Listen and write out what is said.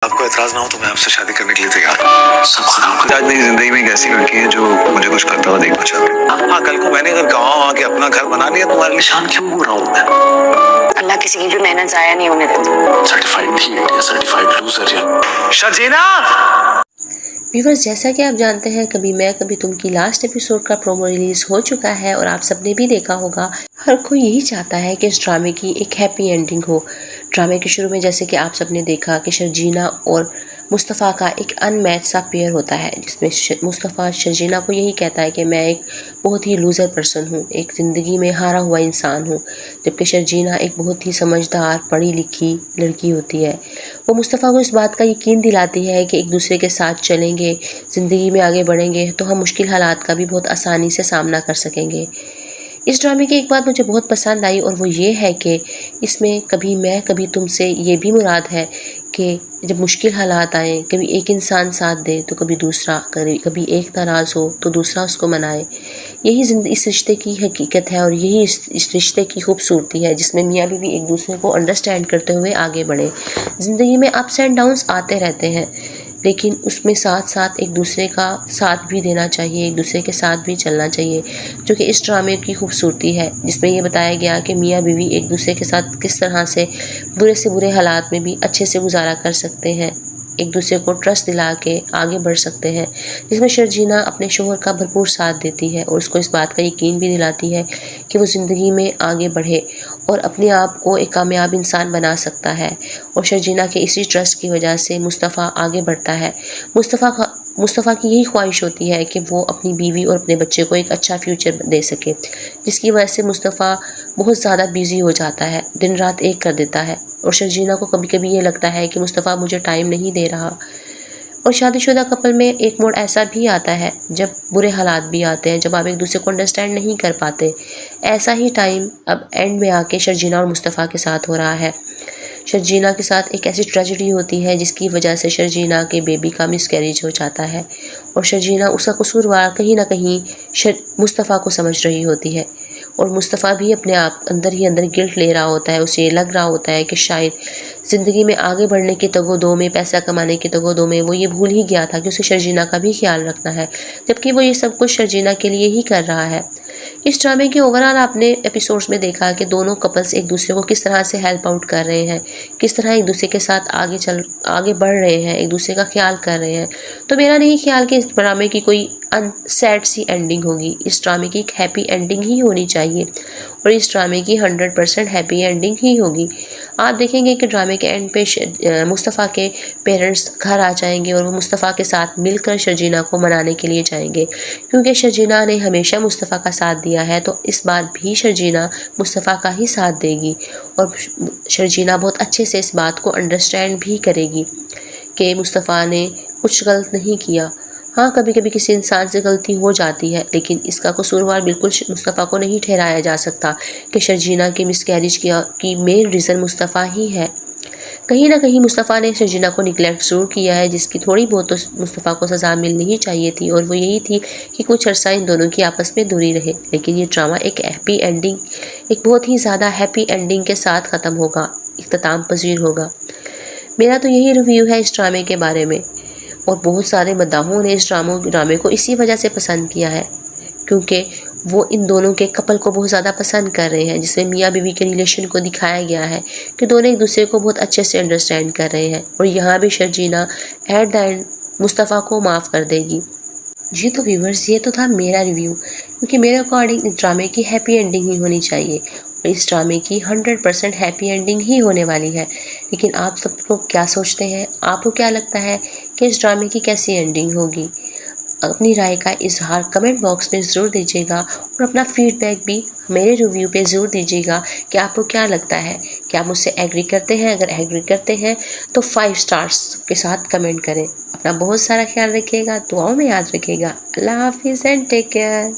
आपको एतराज ना हो तो मैं आपसे शादी करने के लिए तैयार हूँ। सब खराब आज मेरी जिंदगी में एक ऐसी लड़की है जो मुझे कुछ करता हुआ देखना चाहती है। हाँ, कल को मैंने अगर गाँव आके अपना घर बना लिया तुम्हारे लिए शान क्यों हो रहा हूँ मैं? अल्लाह किसी की भी मेहनत जाया नहीं होने देता। सर्टिफाइड ठीक है, सर्टिफाइड लूजर है। शर्जीना! व्यूवर्स, जैसा कि आप जानते हैं कभी मैं कभी तुम की लास्ट एपिसोड का प्रोमो रिलीज हो चुका है और आप सबने भी देखा होगा। हर कोई यही चाहता है कि इस ड्रामे की एक हैप्पी एंडिंग हो। ड्रामे के शुरू में जैसे कि आप सबने देखा कि शर्जीना और मुस्तफ़ा का एक अनमैच सा पेयर होता है, जिसमें मुस्तफ़ा शर्जीना को यही कहता है कि मैं एक बहुत ही लूज़र पर्सन हूँ, एक ज़िंदगी में हारा हुआ इंसान हूँ, जबकि शर्जीना एक बहुत ही समझदार पढ़ी लिखी लड़की होती है। वो मुस्तफ़ा को इस बात का यकीन दिलाती है कि एक दूसरे के साथ चलेंगे, ज़िंदगी में आगे बढ़ेंगे तो हम मुश्किल हालात का भी बहुत आसानी से सामना कर सकेंगे। इस ड्रामे की एक बात मुझे बहुत पसंद आई और वो ये है कि इसमें कभी मैं कभी तुमसे ये भी मुराद है कि जब मुश्किल हालात आएँ, कभी एक इंसान साथ दे तो कभी दूसरा, कभी एक नाराज़ हो तो दूसरा उसको मनाए। यही इस रिश्ते की हकीकत है और यही इस रिश्ते की खूबसूरती है, जिसमें मियाँ बीवी एक दूसरे को अंडरस्टैंड करते हुए आगे बढ़े। ज़िंदगी में अप्स एंड डाउन्स आते रहते हैं, लेकिन उसमें साथ साथ एक दूसरे का साथ भी देना चाहिए, एक दूसरे के साथ भी चलना चाहिए, जो कि इस ड्रामे की खूबसूरती है, जिसमें ये बताया गया कि मियाँ बीवी एक दूसरे के साथ किस तरह से बुरे हालात में भी अच्छे से गुजारा कर सकते हैं, एक दूसरे को ट्रस्ट दिला के आगे बढ़ सकते हैं, जिसमें शर्जीना अपने शोहर का भरपूर साथ देती है और उसको इस बात का यकीन भी दिलाती है कि वो ज़िंदगी में आगे बढ़े और अपने आप को एक कामयाब इंसान बना सकता है। और शर्जीना के इसी ट्रस्ट की वजह से मुस्तफ़ा आगे बढ़ता है। मुस्तफ़ा की यही ख्वाहिश होती है कि वो अपनी बीवी और अपने बच्चे को एक अच्छा फ्यूचर दे सके, जिसकी वजह से मुस्तफ़ा बहुत ज़्यादा बिज़ी हो जाता है, दिन रात एक कर देता है। और शर्जीना को कभी कभी ये लगता है कि मुस्तफ़ा मुझे टाइम नहीं दे रहा। और शादीशुदा कपल में एक मोड़ ऐसा भी आता है जब बुरे हालात भी आते हैं, जब आप एक दूसरे को अंडरस्टैंड नहीं कर पाते। ऐसा ही टाइम अब एंड में आके शर्जीना और मुस्तफ़ा के साथ हो रहा है। शर्जीना के साथ एक ऐसी ट्रेजेडी होती है जिसकी वजह से शर्जीना के बेबी का मिसकैरेज हो जाता है और शर्जीना उसका कसूरवार कहीं ना कहीं मुस्तफ़ा को समझ रही होती है और मुस्तफ़ा भी अपने आप अंदर ही अंदर गिल्ट ले रहा होता है। उसे लग रहा होता है कि शायद ज़िंदगी में आगे बढ़ने की तगोदो में, पैसा कमाने की तगोदो में वो ये भूल ही गया था कि उसे शर्जीना का भी ख्याल रखना है, जबकि वो ये सब कुछ शर्जीना के लिए ही कर रहा है। इस ड्रामे के ओवरऑल आपने एपिसोड्स में देखा कि दोनों कपल्स एक दूसरे को किस तरह से हेल्प आउट कर रहे हैं, किस तरह एक दूसरे के साथ आगे बढ़ रहे हैं, एक दूसरे का ख्याल कर रहे हैं। तो मेरा नहीं ख्याल कि इस ड्रामे की कोई सैड सी एंडिंग होगी। इस ड्रामे की एक हैप्पी एंडिंग ही होनी चाहिए और इस ड्रामे की 100% हैप्पी एंडिंग ही होगी। आप देखेंगे कि ड्रामे के एंड पे मुस्तफ़ा के पेरेंट्स घर आ जाएंगे और वो मुस्तफ़ा के साथ मिलकर शर्जीना को मनाने के लिए जाएंगे, क्योंकि शर्जीना ने हमेशा मुस्तफ़ा का साथ दिया है, तो इस बार भी शर्जीना मुस्तफ़ा का ही साथ देगी और शर्जीना बहुत अच्छे से इस बात को अंडरस्टैंड भी करेगी कि मुस्तफ़ा ने कुछ गलत नहीं किया। हाँ, कभी कभी किसी इंसान से गलती हो जाती है, लेकिन इसका कसूरवार बिल्कुल मुस्तफ़ा को नहीं ठहराया जा सकता कि शर्जीना के मिसकैरेज की मेन रीज़न मुस्तफ़ा ही है। कहीं ना कहीं मुस्तफ़ा ने शर्जीना को निगलेक्ट ज़रूर किया है, जिसकी थोड़ी बहुत तो मुस्तफ़ा को सज़ा मिलनी ही चाहिए थी और वो यही थी कि कुछ अरसा इन दोनों की आपस में दूरी रहे। लेकिन ये ड्रामा एक हैप्पी एंडिंग, एक बहुत ही ज़्यादा हैप्पी एंडिंग के साथ ख़त्म होगा, इख्तिताम पजीर होगा। मेरा तो यही रिव्यू है इस ड्रामे के बारे में और बहुत सारे मद्दाहों ने इस ड्रामे को इसी वजह से पसंद किया है क्योंकि वो इन दोनों के कपल को बहुत ज़्यादा पसंद कर रहे हैं, जिसमें मियाँ बीवी के रिलेशन को दिखाया गया है कि दोनों एक दूसरे को बहुत अच्छे से अंडरस्टैंड कर रहे हैं और यहाँ भी Sharjeena at the end Mustafa को माफ़ कर देगी। जी तो व्यूवर्स, ये तो था मेरा रिव्यू, क्योंकि मेरे अकॉर्डिंग इस ड्रामे की हैप्पी एंडिंग ही होनी चाहिए और इस ड्रामे की 100% हैप्पी एंडिंग ही होने वाली है। लेकिन आप सब लोग क्या सोचते हैं, आपको क्या लगता है कि इस ड्रामे की कैसी एंडिंग होगी? अपनी राय का इजहार कमेंट बॉक्स में ज़रूर दीजिएगा और अपना फीडबैक भी मेरे रिव्यू पे ज़रूर दीजिएगा कि आपको क्या लगता है, क्या आप मुझसे एग्री करते हैं? अगर एग्री करते हैं तो 5 स्टार्स के साथ कमेंट करें। अपना बहुत सारा ख्याल रखिएगा, दुआओं में याद रखिएगा। अल्लाह हाफिज़ एंड टेक केयर।